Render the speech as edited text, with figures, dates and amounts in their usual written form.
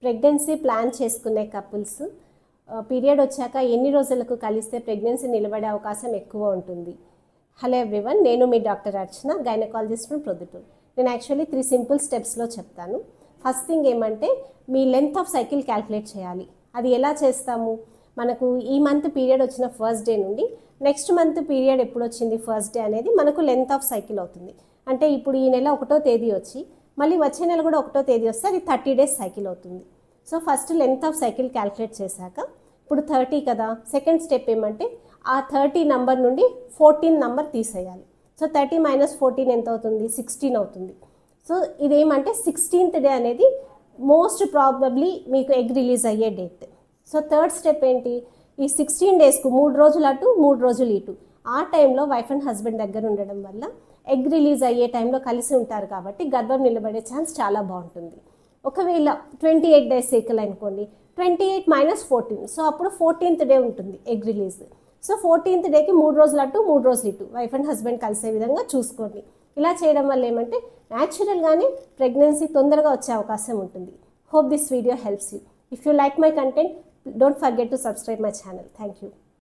Pregnancy plan చేసుకునే couples period వచ్చాక ఎన్ని రోజులకు కలిస్తే ప్రెగ్నెన్సీ నిలబడే అవకాశం ఎక్కువ ఉంటుంది. హలో ఎవ్రీవన్, నేను మీ doctor Archana, gynaecologist from Proddatur. నేను యాక్చువల్లీ 3 సింపుల్ స్టెప్స్లో చెప్తాను. ఫస్ట్ థింగ్ ఏమంటే మీ లెంత్ ఆఫ్ సైకిల్ క్యాల్కులేట్ చేయాలి. అది ఎలా చేస్తాము? మనకు ఈ మంత్ పీరియడ్ వచ్చిన ఫస్ట్ డే నుండి నెక్స్ట్ మంత్ పీరియడ్ ఎప్పుడు వచ్చింది ఫస్ట్ డే అనేది మనకు లెంత్ ఆఫ్ సైకిల్ అవుతుంది. అంటే ఇప్పుడు ఈ నెల 1వ తేదీ వచ్చి మళ్ళీ వచ్చే నెల కూడా 1వ తేదీ వస్తే అది 30 డేస్ సైకిల్ అవుతుంది. So first length of cycle calculate చేశాక ఇప్పుడు 30 కదా, సెకండ్ స్టెప్ ఏమంటే ఆ 30 నంబర్ నుండి 14 నంబర్ తీసేయాలి. సో 30 - 14 ఎంత అవుతుంది? 16 అవుతుంది. సో ఇదేమంటే 16th డే అనేది మోస్ట్ ప్రాబబ్లీ మీకు ఎగ్ రిలీజ్ అయ్యే డేట్. సో థర్డ్ స్టెప్ ఏంటి? ఈ 16 డేస్కు 3 రోజులు అటు 3 రోజులు ఇటు ఆ టైంలో వైఫ్ అండ్ హస్బెండ్ దగ్గర ఉండడం వల్ల ఎగ్ రిలీజ్ అయ్యే టైంలో కలిసి ఉంటారు కాబట్టి గర్భం నిలబడే ఛాన్స్ చాలా బాగుంటుంది. ఒకవేళ 28 డేస్ సైకిల్ అనుకోండి, 28 - 14, సో అప్పుడు 14th డే ఉంటుంది ఎగ్ రిలీజ్. సో 14th డేకి 3 రోజులు అటు 3 రోజులు ఇటు వైఫ్ అండ్ హస్బెండ్ కలిసే విధంగా చూసుకోండి. ఇలా చేయడం వల్ల ఏమంటే న్యాచురల్గానే ప్రెగ్నెన్సీ తొందరగా వచ్చే అవకాశం ఉంటుంది. Hope this video helps you. If you like my content, don't forget to subscribe my channel. Thank you.